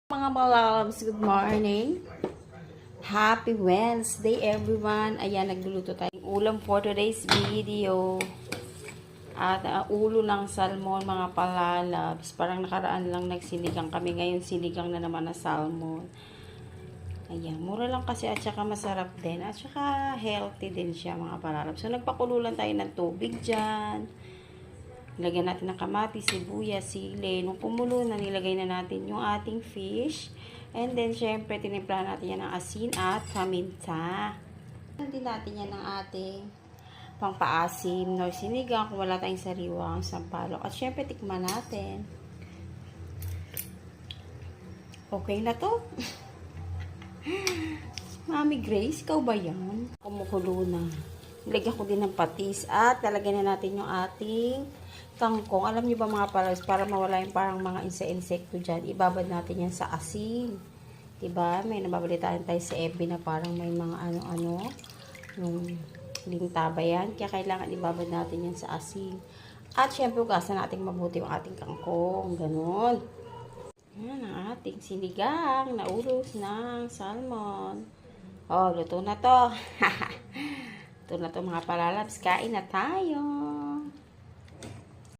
Mga malabs, good morning. Happy Wednesday everyone. Ayan, nagluluto tayong ulam for today's video. At ulo ng salmon, mga palalabs. Parang nakaraan lang nagsinigang kami. Ngayon sinigang na naman na salmon. Ayan, mura lang kasi at saka masarap din. At saka healthy din siya, mga palalabs. So nagpakulo lang tayo ng tubig dyan. Lagyan natin ng kamatis, sibuyas, sili. Nung kumulo na, nilagay na natin yung ating fish. And then, syempre, tinimplahan natin yan ng asin at paminta. Hindi natin yan ng ating pangpaasim, nor sinigang, kung wala tayong sariwang sampalok. At syempre, tikman natin. Okay na to. Mami Grace, ikaw ba yan? Kumukulo na. Lagyan ko din ng patis at lalagyan na natin yung ating kangkong. Alam niyo ba mga palas, para mawala yung parang mga insekto dyan, ibabad natin yan sa asin. Diba? May nababalitaan tayo sa FB na parang may mga ano-ano, yung lintaba yan. Kaya kailangan ibabad natin yan sa asin. At syempre, ugasan natin mabuti yung ating kangkong. Ganon. Yan ang ating sinigang na ulos ng salmon. Oh, luto na to. Ito na to mga palalabs. Kain na tayo.